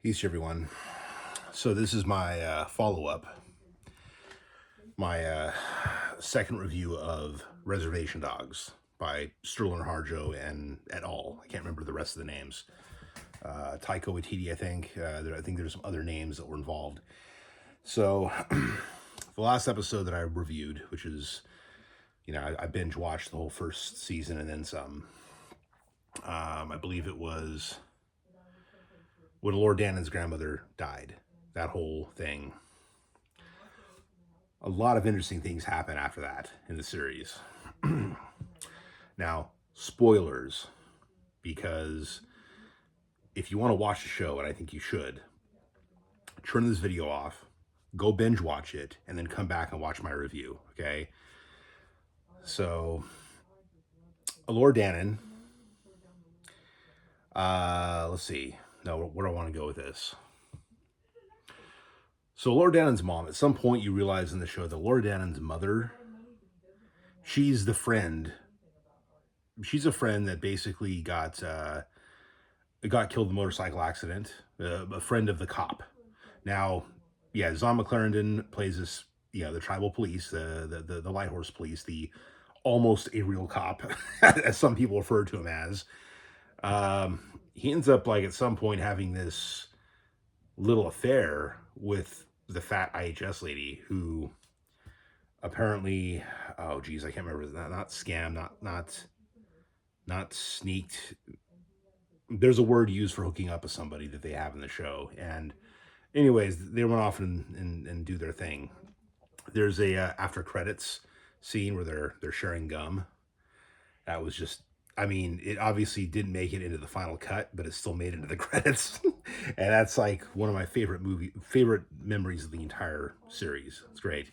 Peace, everyone. So this is my follow-up, my second review of Reservation Dogs by Sterling Harjo and et al. I can't remember the rest of the names. Taika Waititi, I think. I think there's some other names that were involved. So the last episode that I reviewed, which is, I binge watched the whole first season and then some. I believe it was when Lord Dannon's grandmother died. That whole thing. A lot of interesting things happen after that in the series. Now, spoilers, because if you want to watch the show, and I think you should, turn this video off, go binge watch it, and then come back and watch my review, okay? So, Lord Dannon, let's see. No, where do I want to go with this? So Lord Dannon's mom, at some point you realize in the show that Lord Dannon's mother, she's the friend. She's a friend that basically got killed in a motorcycle accident, a friend of the cop. Now, yeah, Zon McClarendon plays this, the tribal police, the light horse police, the almost a real cop, as some people refer to him as. He ends up, like, at some point having this little affair with the fat IHS lady who apparently, oh geez, I can't remember, not scam, not sneaked. There's a word used for hooking up with somebody that they have in the show. And anyways, they went off and do their thing. There's a after credits scene where they're sharing gum. That was just, I mean, it obviously didn't make it into the final cut, but it still made it into the credits. And that's like one of my favorite memories of the entire series. It's great.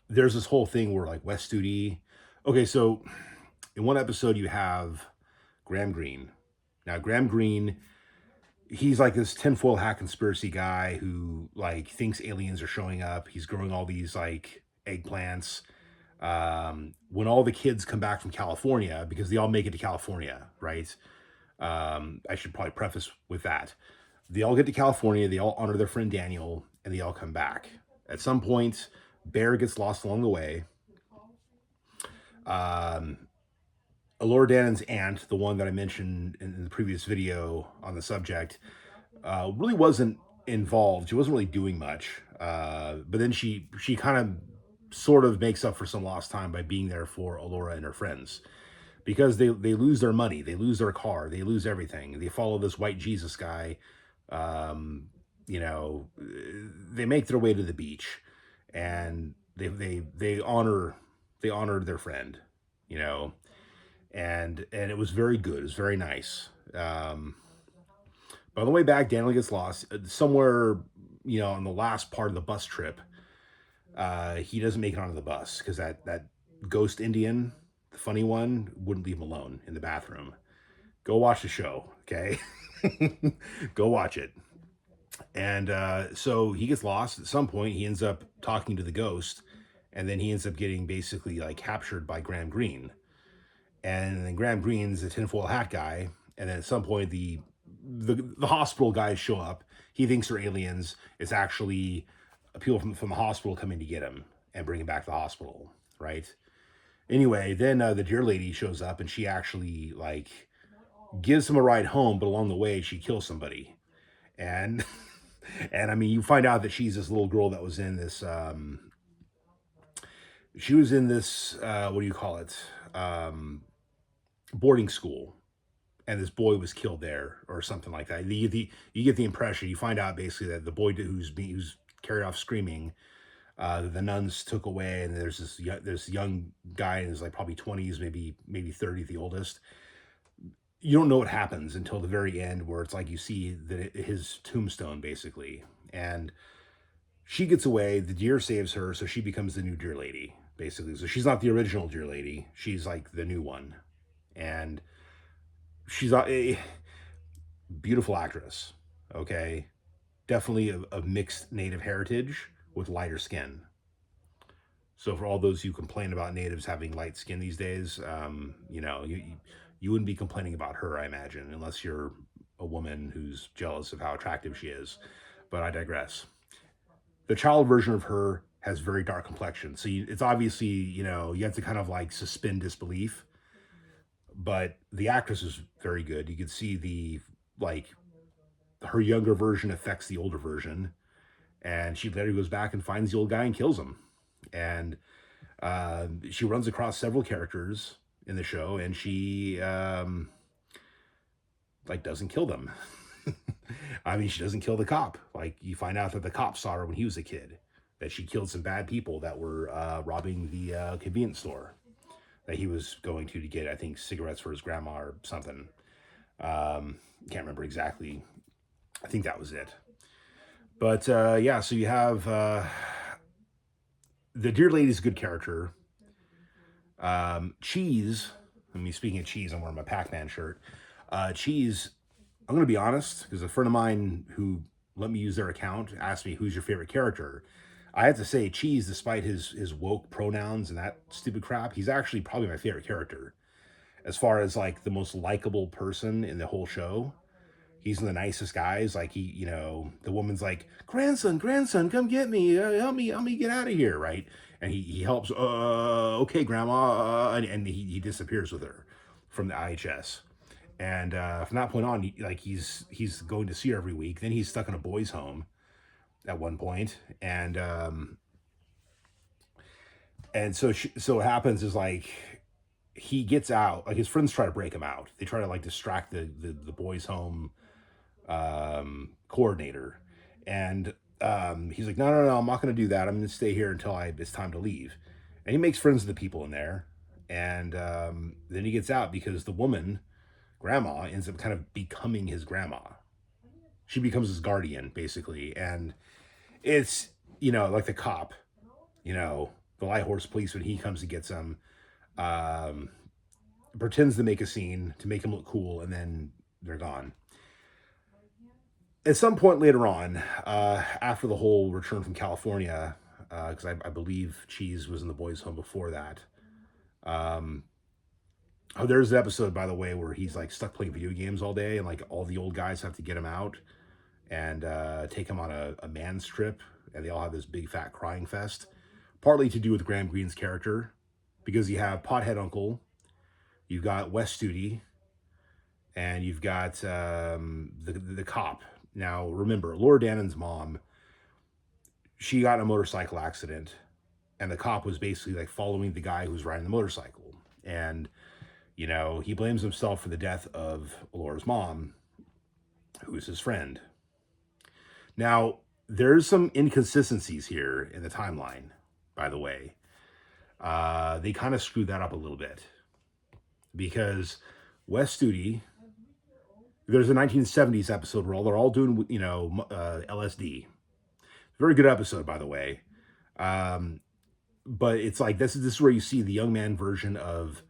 There's this whole thing where, like, West Studi. Okay, so in one episode you have Graham Greene. Now, Graham Greene, he's like this tinfoil hat conspiracy guy who, like, thinks aliens are showing up. He's growing all these, like, eggplants. When all the kids come back from California, because they all make it to California, right? I should probably preface with that. They all get to California, they all honor their friend Daniel, and they all come back. At some point, Bear gets lost along the way. Elora Dannon's aunt, the one that I mentioned in the previous video on the subject, really wasn't involved. She wasn't really doing much. But then she kind of sort of makes up for some lost time by being there for Elora and her friends. Because they lose their money, they lose their car, they lose everything. They follow this white Jesus guy. They make their way to the beach, and they honor their friend, and it was very good. It was very nice. But on the way back, Daniel gets lost somewhere, on the last part of the bus trip. He doesn't make it onto the bus because that ghost Indian, the funny one, wouldn't leave him alone in the bathroom. Go watch the show, okay? Go watch it. And so he gets lost. At some point, he ends up talking to the ghost, and then he ends up getting basically, like, captured by Graham Greene. And then Graham Greene's a tinfoil hat guy, and then at some point the hospital guys show up. He thinks they're aliens. It's actually people from the hospital coming to get him and bring him back to the hospital, right? Anyway, then the deer lady shows up, and she actually, like, gives him a ride home, but along the way she kills somebody. And and I mean, you find out that she's this little girl that was in this she was in this what do you call it, boarding school, and this boy was killed there or something like that. You get the impression, you find out basically that the boy who's carried off screaming, the nuns took away, and there's this young guy in his, like, probably 20s, maybe 30, the oldest. You don't know what happens until the very end, where it's like you see his tombstone basically, and she gets away. The deer saves her, so she becomes the new deer lady basically. So she's not the original deer lady; she's like the new one, and she's a beautiful actress. Okay, definitely of mixed native heritage with lighter skin. So for all those who complain about natives having light skin these days, you wouldn't be complaining about her, I imagine, unless you're a woman who's jealous of how attractive she is. But I digress. The child version of her has very dark complexion. So it's obviously, you have to kind of like suspend disbelief. But the actress is very good. You can see like, her younger version affects the older version. And she later goes back and finds the old guy and kills him. And she runs across several characters in the show, and she like doesn't kill them. I mean, she doesn't kill the cop. Like, you find out that the cop saw her when he was a kid, that she killed some bad people that were robbing the convenience store that he was going to get, I think, cigarettes for his grandma or something. Can't remember exactly. I think that was it. But yeah, so you have the Dear Lady's a good character. Cheese, I mean, speaking of cheese, I'm wearing my Pac-Man shirt. Cheese, I'm going to be honest, because a friend of mine who let me use their account asked me, who's your favorite character? I have to say, Cheese, despite his woke pronouns and that stupid crap, he's actually probably my favorite character. As far as like the most likable person in the whole show, he's one of the nicest guys. Like, the woman's like, grandson, come get me, help me get out of here, right? And he helps. Okay, grandma, and he disappears with her from the IHS. And from that point on, he's going to see her every week. Then he's stuck in a boys' home at one point, and so what happens is, like, he gets out. Like, his friends try to break him out. They try to like distract the boys' home coordinator, and he's like, no, I'm not going to do that. I'm going to stay here until it's time to leave. And he makes friends with the people in there, and then he gets out because the woman, grandma, ends up kind of becoming his grandma. She becomes his guardian, basically. And it's, like the cop, the light horse policeman, he comes and gets him, pretends to make a scene to make him look cool, and then they're gone. At some point later on, after the whole return from California, because I believe Cheese was in the boys' home before that. There's an episode, by the way, where he's like stuck playing video games all day, and like all the old guys have to get him out and take him on a man's trip, and they all have this big fat crying fest. Partly to do with Graham Greene's character, because you have Pothead Uncle, you've got Wes Studi, and you've got the cop. Now, remember, Laura Dannon's mom, she got in a motorcycle accident, and the cop was basically like following the guy who was riding the motorcycle. And, he blames himself for the death of Laura's mom, who is his friend. Now, there's some inconsistencies here in the timeline, by the way. They kind of screwed that up a little bit, because Wes Studi, there's a 1970s episode where they're all doing, LSD. Very good episode, by the way. But it's like, this is where you see the young man version of,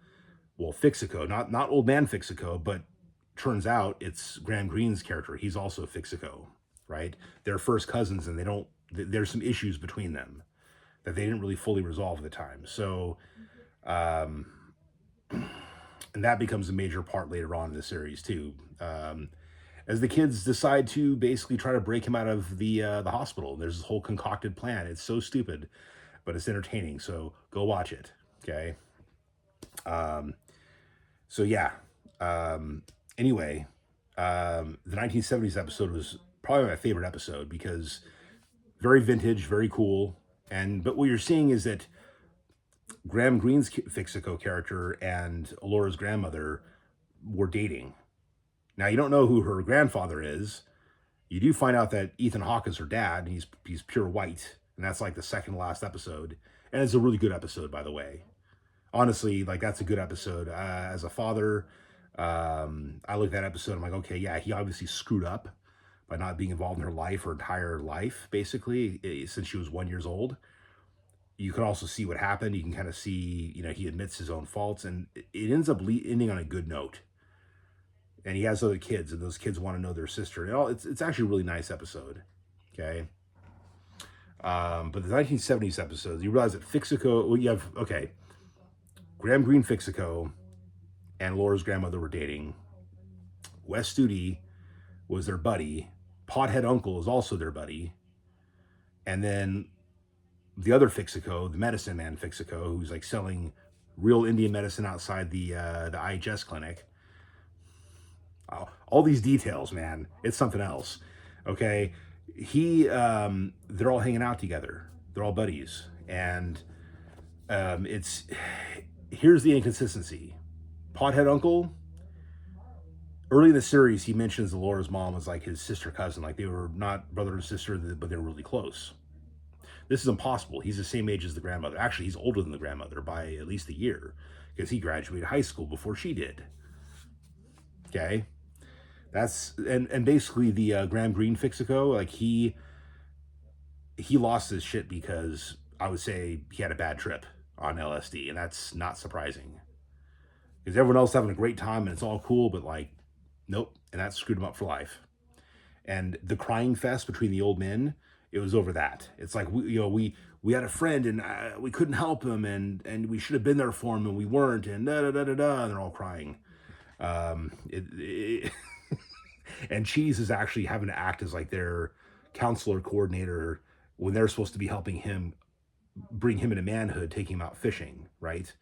Fixico, not old man Fixico, but turns out it's Graham Greene's character. He's also Fixico, right? They're first cousins, and there's some issues between them that they didn't really fully resolve at the time. So, and that becomes a major part later on in the series too. As the kids decide to basically try to break him out of the hospital. There's this whole concocted plan. It's so stupid, but it's entertaining. So go watch it. Okay. So yeah. Anyway, the 1970s episode was probably my favorite episode, because very vintage, very cool. But what you're seeing is that Graham Greene's Fixico character and Laura's grandmother were dating. Now, you don't know who her grandfather is. You do find out that Ethan Hawke is her dad. He's pure white, and that's like the second to last episode. And it's a really good episode, by the way. Honestly, like, that's a good episode. As a father, I look at that episode, I'm like, okay, yeah, he obviously screwed up by not being involved in her life, her entire life, basically, since she was 1 year old. You can also see what happened. You can kind of see, he admits his own faults, and it ends up ending on a good note. And he has other kids, and those kids want to know their sister. It's actually a really nice episode. Okay. But the 1970s episodes, you realize that Fixico, you have, Graham Greene Fixico and Laura's grandmother were dating. Wes Studi was their buddy. Pothead Uncle is also their buddy. And then the other Fixico, the medicine man Fixico, who's like selling real Indian medicine outside the IHS clinic. All these details, man, it's something else. Okay, they're all hanging out together. They're all buddies, and it's here's the inconsistency. Pothead Uncle, early in the series, he mentions Laura's mom was like his sister cousin, like they were not brother and sister, but they were really close. This is impossible. He's the same age as the grandmother. Actually, he's older than the grandmother by at least a year because he graduated high school before she did. Okay, that's and basically the Graham Greene Fixico, like he lost his shit because I would say he had a bad trip on LSD, and that's not surprising because everyone else is having a great time and it's all cool, but like, nope, and that screwed him up for life. And the crying fest between the old men, it was over that. It's like we had a friend and we couldn't help him, and we should have been there for him and we weren't, and da da da da da, and they're all crying. And Cheese is actually having to act as like their counselor coordinator when they're supposed to be helping him bring him into manhood, taking him out fishing, right?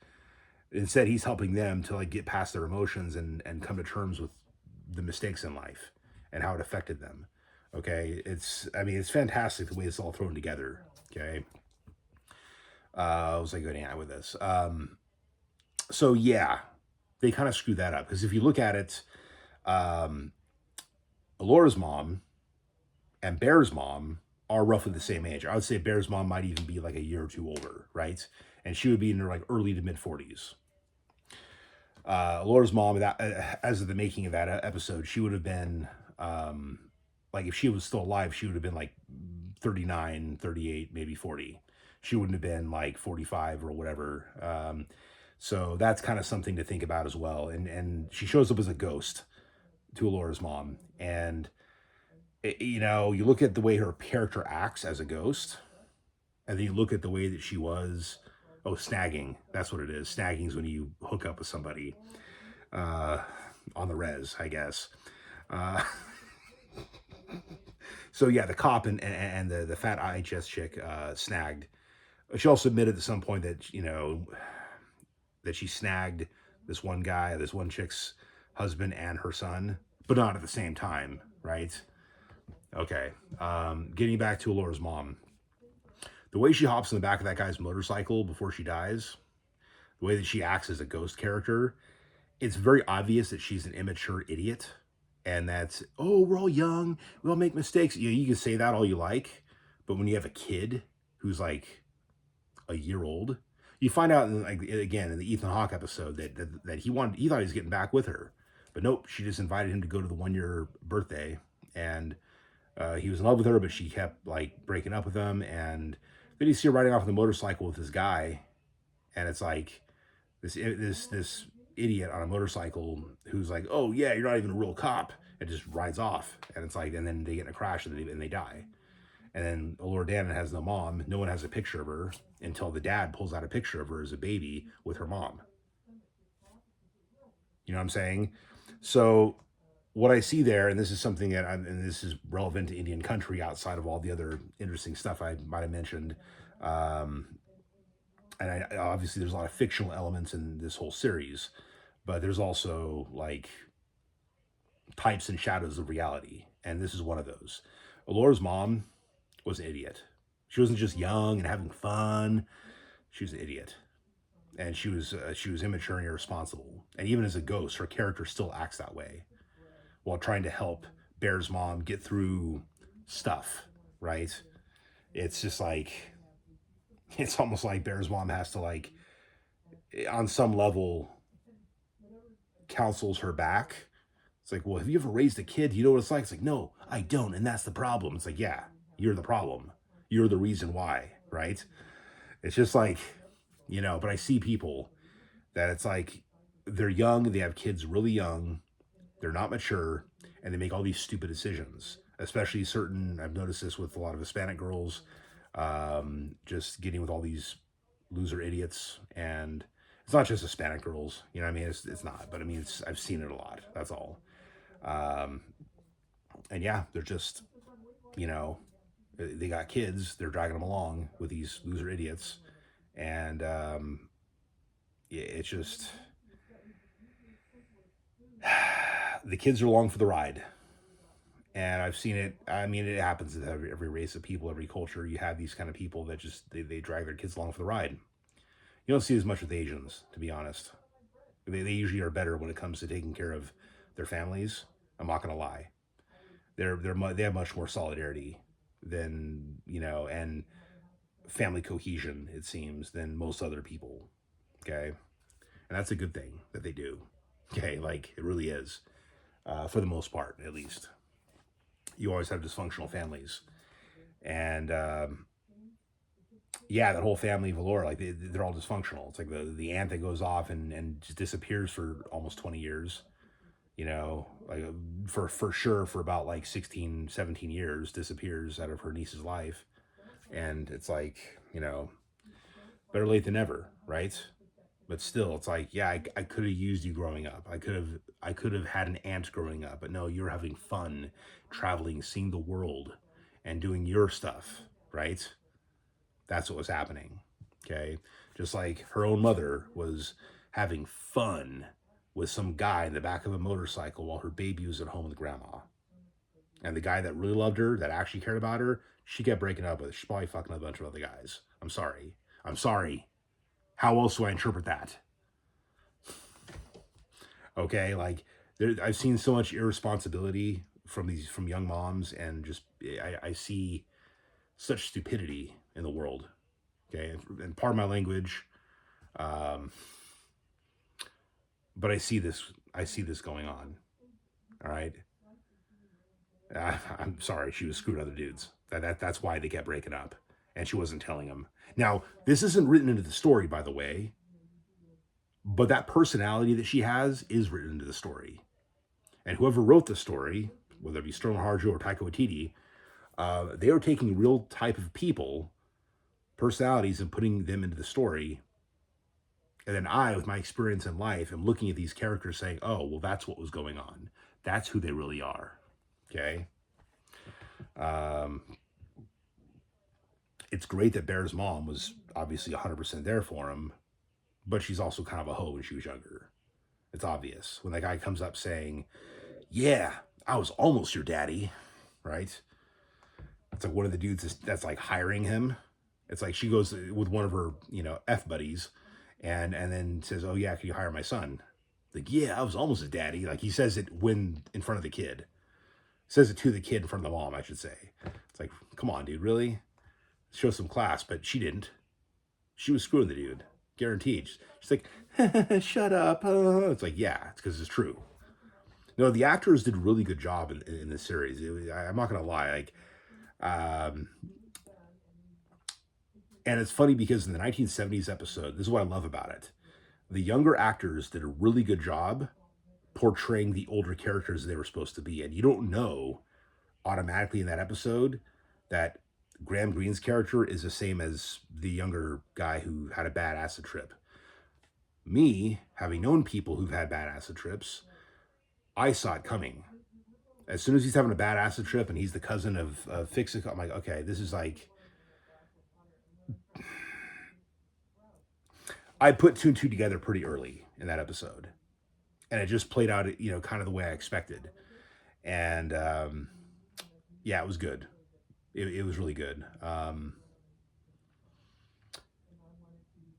Instead, he's helping them to like get past their emotions and come to terms with the mistakes in life and how it affected them. Okay, it's fantastic the way it's all thrown together. Okay, was I getting at with this? So yeah, they kind of screw that up because if you look at it, Laura's mom and Bear's mom are roughly the same age. I would say Bear's mom might even be like a year or two older, right? And she would be in her like early to mid 40s. Laura's mom, as of the making of that episode, she would have been like if she was still alive, she would have been like 39, 38, maybe 40. She wouldn't have been like 45 or whatever. So that's kind of something to think about as well. And she shows up as a ghost to Laura's mom. And, you look at the way her character acts as a ghost, and then you look at the way that she was, snagging. That's what it is. Snagging is when you hook up with somebody on the res, I guess. So yeah, the cop and the fat IHS chick snagged. She also admitted at some point that, that she snagged this one guy, this one chick's husband and her son, but not at the same time, right? Okay. Getting back to Laura's mom. The way she hops in the back of that guy's motorcycle before she dies, the way that she acts as a ghost character, it's very obvious that she's an immature idiot. And that's, we're all young, we all make mistakes. You can say that all you like, but when you have a kid who's like a year old, you find out, again, in the Ethan Hawke episode that he thought he was getting back with her. But nope, she just invited him to go to the 1-year birthday. And he was in love with her, but she kept like breaking up with him. And then you see her riding off on the motorcycle with this guy. And it's like this idiot on a motorcycle who's like, oh yeah, you're not even a real cop, and just rides off. And it's like, and then they get in a crash and they die. And then Laura Dannon has no mom. No one has a picture of her until the dad pulls out a picture of her as a baby with her mom. You know what I'm saying? So what I see there, and this is something and this is relevant to Indian country outside of all the other interesting stuff I might have mentioned. And obviously there's a lot of fictional elements in this whole series, but there's also like types and shadows of reality. And this is one of those. Laura's mom was an idiot. She wasn't just young and having fun. She was an idiot. And she was immature and irresponsible. And even as a ghost, her character still acts that way while trying to help Bear's mom get through stuff, right? It's just like, it's almost like Bear's mom has to like, on some level, counsels her back. It's like, well, have you ever raised a kid? You know what it's like? It's like, no, I don't. And that's the problem. It's like, yeah, you're the problem. You're the reason why, right? It's just like, but I see people that it's like, they're young, they have kids really young, they're not mature, and they make all these stupid decisions, especially I've noticed this with a lot of Hispanic girls, just getting with all these loser idiots. And it's not just Hispanic girls, it's not, but I've seen it a lot. That's all. And yeah, they're just, you know, they got kids. They're dragging them along with these loser idiots, and yeah, it's just the kids are along for the ride. And I've seen it. I mean, it happens in every race of people, every culture. You have these kind of people that just they drag their kids along for the ride. You don't see as much with Asians, to be honest. They usually are better when it comes to taking care of their families. I'm not gonna lie. They have much more solidarity than, and family cohesion, it seems, than most other people. Okay, and that's a good thing that they do. Okay, like it really is, for the most part, at least. You always have dysfunctional families, and yeah, that whole family Valor, like they're all dysfunctional. It's like the aunt that goes off and just disappears for almost 20 years. Like for sure for about like 16, 17 years, disappears out of her niece's life. And it's like, better late than never, right? But still, it's like, yeah, I could have used you growing up. I could have had an aunt growing up, but no, you're having fun, traveling, seeing the world, and doing your stuff, right? That's what was happening. Okay. Just like her own mother was having fun with some guy in the back of a motorcycle while her baby was at home with grandma. And the guy that really loved her, that actually cared about her, she kept breaking up with. She's probably fucking a bunch of other guys. I'm sorry. I'm sorry. How else do I interpret that? Okay, like I've seen so much irresponsibility from young moms, and just I see such stupidity in the world. Okay, and part of my language, um, but I see this going on. All right, I'm sorry, she was screwing other dudes. That's why they kept breaking up, and she wasn't telling him. Now, this isn't written into the story, by the way, but that personality that she has is written into the story. And whoever wrote the story, whether it be Sterling Harjo or Taika Waititi, they are taking real type of people, personalities, and putting them into the story. And then I, with my experience in life, am looking at these characters saying, oh, well, that's what was going on. That's who they really are. Okay. Um, it's great that Bear's mom was obviously 100% there for him, but she's also kind of a hoe when she was younger. It's obvious. When that guy comes up saying, yeah, I was almost your daddy, right? It's like one of the dudes that's like hiring him. It's like she goes with one of her, F buddies, and then says, oh, yeah, can you hire my son? Like, yeah, I was almost a daddy. Like, he says it when in front of the kid. Says it to the kid in front of the mom, I should say. It's like, come on, dude, really? Show some class. But she didn't. She was screwing the dude. Guaranteed. She's like, shut up. It's like, yeah, it's because it's true. No, the actors did a really good job in this series. I'm not going to lie. Like, um, and it's funny because in the 1970s episode, this is what I love about it. The younger actors did a really good job portraying the older characters they were supposed to be. And you don't know automatically in that episode that Graham Greene's character is the same as the younger guy who had a bad acid trip. Me, having known people who've had bad acid trips, I saw it coming. As soon as he's having a bad acid trip and he's the cousin of Fix-It, I'm like, okay, this is like, I put two and two together pretty early in that episode, and it just played out, kind of the way I expected. And yeah, it was good. It was really good.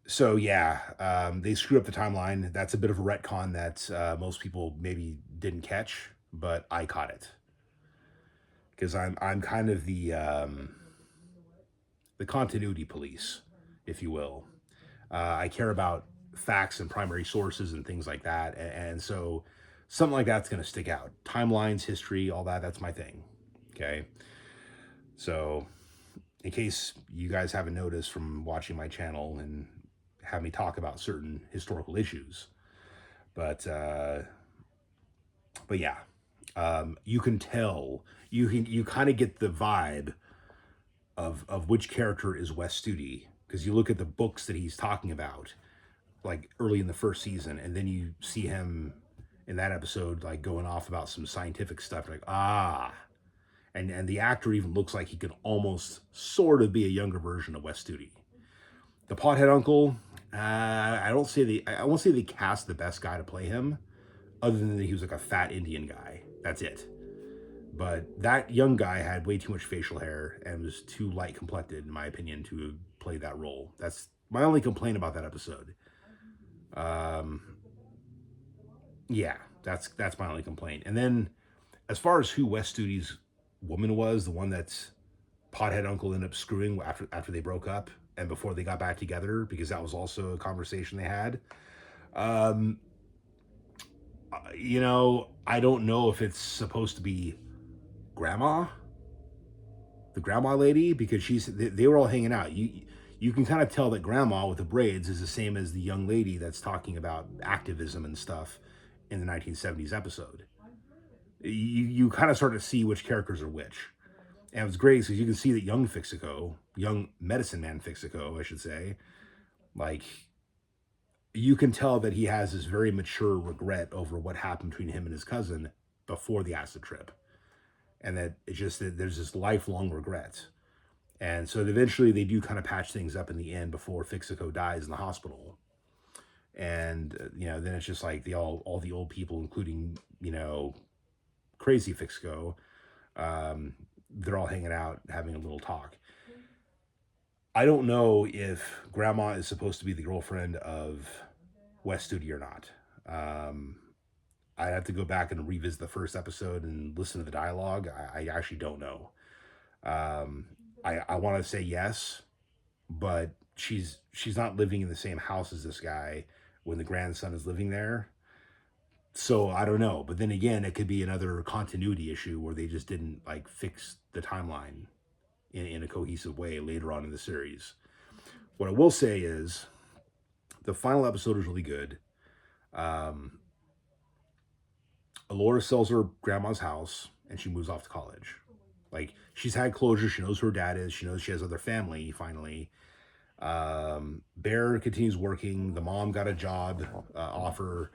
So yeah, they screwed up the timeline. That's a bit of a retcon that most people maybe didn't catch, but I caught it because I'm kind of the continuity police, if you will. I care about facts and primary sources and things like that. And so something like that's going to stick out. Timelines, history, all that, that's my thing. Okay. So in case you guys haven't noticed from watching my channel and have me talk about certain historical issues, but yeah, you can tell, you kind of get the vibe of which character is Wes Studi, because you look at the books that he's talking about, like early in the first season, and then you see him in that episode like going off about some scientific stuff. Like, ah, and the actor even looks like he could almost sort of be a younger version of Wes Studi. The pothead uncle, I don't say I won't say they cast the best guy to play him, other than that he was like a fat Indian guy. That's it. But that young guy had way too much facial hair and was too light complected, in my opinion, to play that role. That's my only complaint about that episode. Um, yeah, that's my only complaint. And then, as far as who Wes Studi's woman was, the one that's pothead uncle ended up screwing after they broke up and before they got back together, because that was also a conversation they had. Um, I don't know if it's supposed to be grandma, the grandma lady, because they were all hanging out. You can kind of tell that grandma with the braids is the same as the young lady that's talking about activism and stuff in the 1970s episode. You kind of start to see which characters are which. And it was great because you can see that young medicine man Fixico, I should say, like, you can tell that he has this very mature regret over what happened between him and his cousin before the acid trip. And that it's just that there's this lifelong regret. And so eventually they do kind of patch things up in the end before Fixico dies in the hospital. And, then it's just like all the old people, including, crazy Fixico, they're all hanging out, having a little talk. I don't know if grandma is supposed to be the girlfriend of Wes Studi or not. I'd have to go back and revisit the first episode and listen to the dialogue. I actually don't know. I want to say yes, but she's not living in the same house as this guy when the grandson is living there. So I don't know. But then again, it could be another continuity issue where they just didn't like fix the timeline in a cohesive way later on in the series. What I will say is the final episode is really good. Alora sells her grandma's house and she moves off to college. Like, she's had closure. She knows who her dad is. She knows she has other family finally. Bear continues working. The mom got a job offer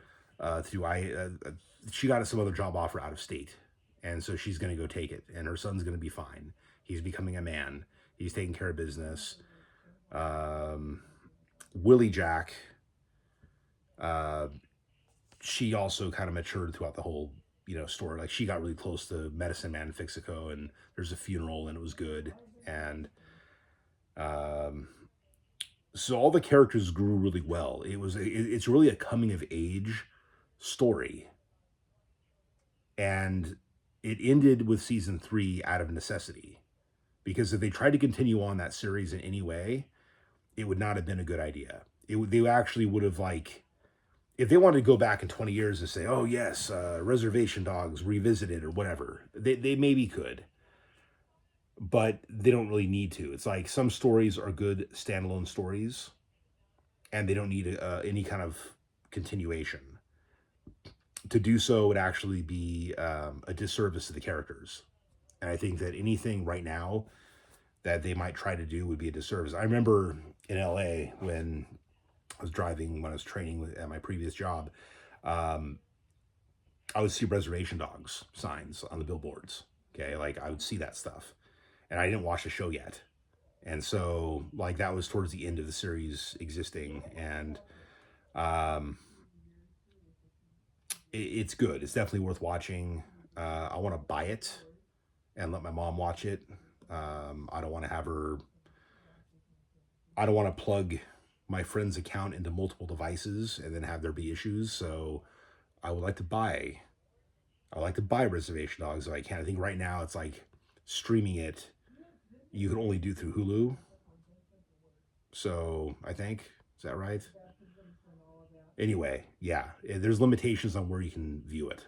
she got some other job offer out of state. And so she's going to go take it. And her son's going to be fine. He's becoming a man. He's taking care of business. Willie Jack, she also kind of matured throughout the whole, story. Like, she got really close to Medicine Man Fixico, and there's a funeral, and it was good. And so all the characters grew really well. It's really a coming of age story, and it ended with season 3 out of necessity, because if they tried to continue on that series in any way, it would not have been a good idea. They actually would have, like, if they wanted to go back in 20 years and say, oh yes, Reservation Dogs revisited or whatever, they maybe could, but they don't really need to. It's like some stories are good standalone stories and they don't need any kind of continuation. To do so would actually be a disservice to the characters. And I think that anything right now that they might try to do would be a disservice. I remember in LA when I was training at my previous job, I would see Reservation Dogs signs on the billboards. Okay, like, I would see that stuff, and I didn't watch the show yet, and so, like, that was towards the end of the series existing, and it's good. It's definitely worth watching. I want to buy it and let my mom watch it. I don't want to plug my friend's account into multiple devices and then have there be issues. So I would like to buy Reservation Dogs if I can. I think right now it's like streaming it, you can only do through Hulu. So I think, is that right? Anyway, yeah, there's limitations on where you can view it.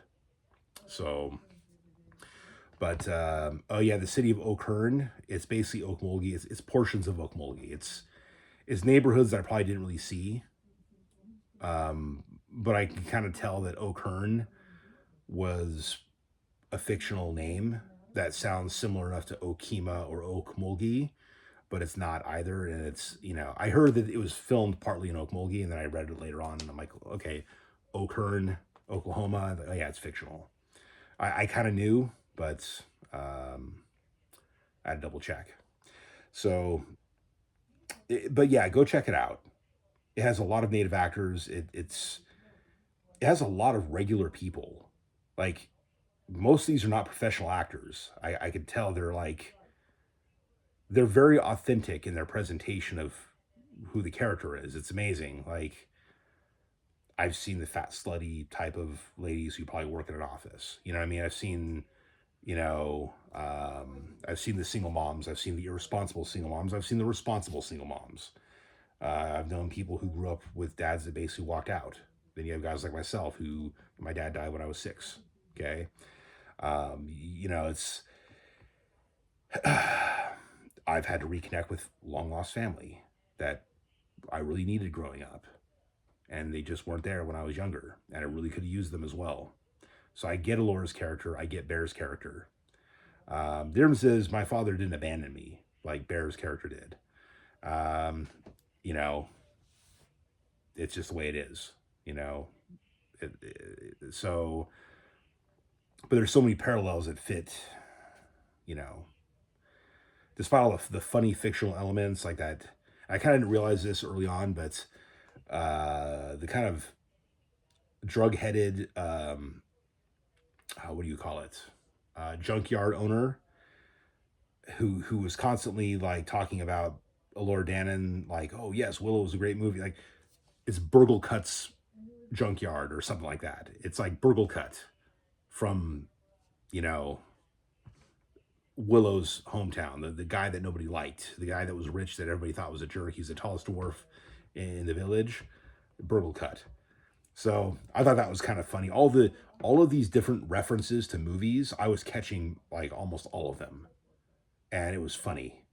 So, but oh yeah, the city of Okern, it's basically Okmulgee. It's portions of Okmulgee. It's neighborhoods that I probably didn't really see. But I can kind of tell that Okern was a fictional name that sounds similar enough to Okima or Okmulgee, but it's not either. And it's, I heard that it was filmed partly in Okmulgee, and then I read it later on, and I'm like, okay, Okern, Oklahoma. Oh, yeah, it's fictional. I kind of knew, but I had to double check. So, but yeah, go check it out. It has a lot of native actors. It has a lot of regular people. Like most of these are not professional actors. I could tell they're very authentic in their presentation of who the character is. It's amazing. Like I've seen the fat slutty type of ladies who probably work in an office. You know what I mean? I've seen the single moms. I've seen the irresponsible single moms. I've seen the responsible single moms. I've known people who grew up with dads that basically walked out. Then you have guys like myself who my dad died when I was 6. Okay. It's I've had to reconnect with long lost family that I really needed growing up, and they just weren't there when I was younger, and I really could have used them as well. So I get Alora's character, I get Bear's character. The difference is my father didn't abandon me like Bear's character did. Um, you know, it's just the way it is. You know, so, but there's so many parallels that fit. You know, despite all the funny fictional elements like that, I kind of didn't realize this early on, but the kind of drug-headed, what do you call it, junkyard owner who was constantly like talking about Allure Dannon, like, oh yes, Willow was a great movie. Like it's Burgle Cut's junkyard or something like that. It's like Burgle Cut from, you know, Willow's hometown, the guy that nobody liked, the guy that was rich that everybody thought was a jerk. He's the tallest dwarf in the village, Burgle Cut. So I thought that was kind of funny. All of these different references to movies, I was catching like almost all of them, and it was funny.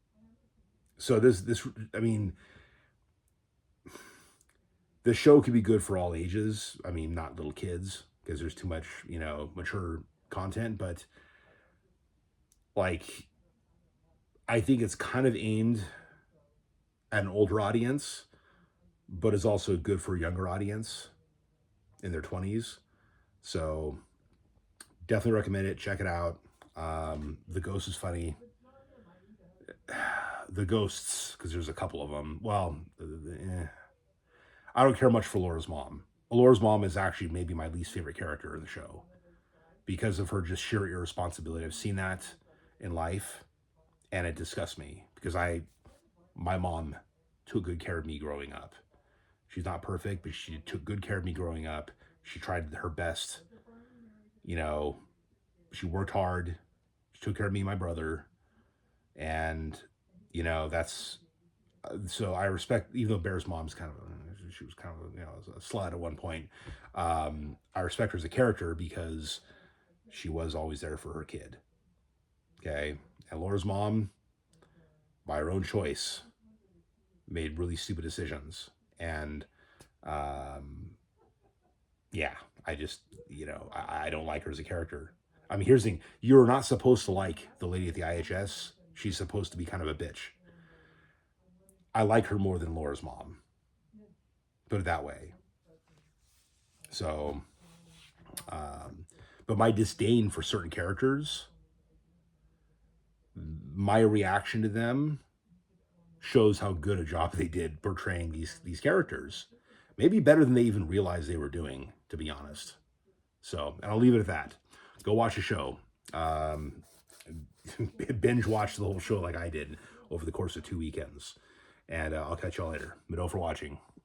So this I mean, the show could be good for all ages. I mean, not little kids because there's too much, mature content, but like I think it's kind of aimed at an older audience, but is also good for a younger audience in their 20s. So definitely recommend it. Check it out. The Ghost is funny. The Ghosts, because there's a couple of them. Well, I don't care much for Laura's mom. Laura's mom is actually maybe my least favorite character in the show because of her just sheer irresponsibility. I've seen that in life, and it disgusts me because my mom took good care of me growing up. She's not perfect, but she took good care of me growing up. She tried her best. You know, she worked hard. She took care of me and my brother. And, that's so I respect, even though Bear's mom's she was kind of, a slut at one point. I respect her as a character because she was always there for her kid. Okay. And Laura's mom, by her own choice, made really stupid decisions. And, um, yeah, I just, I don't like her as a character. I mean, here's the thing. You're not supposed to like the lady at the IHS. She's supposed to be kind of a bitch. I like her more than Laura's mom. Put it that way. So, but my disdain for certain characters, my reaction to them shows how good a job they did portraying these characters. Maybe better than they even realized they were doing, to be honest. So, and I'll leave it at that. Go watch the show. Binge watch the whole show like I did over the course of 2 weekends. And I'll catch y'all later. But for watching.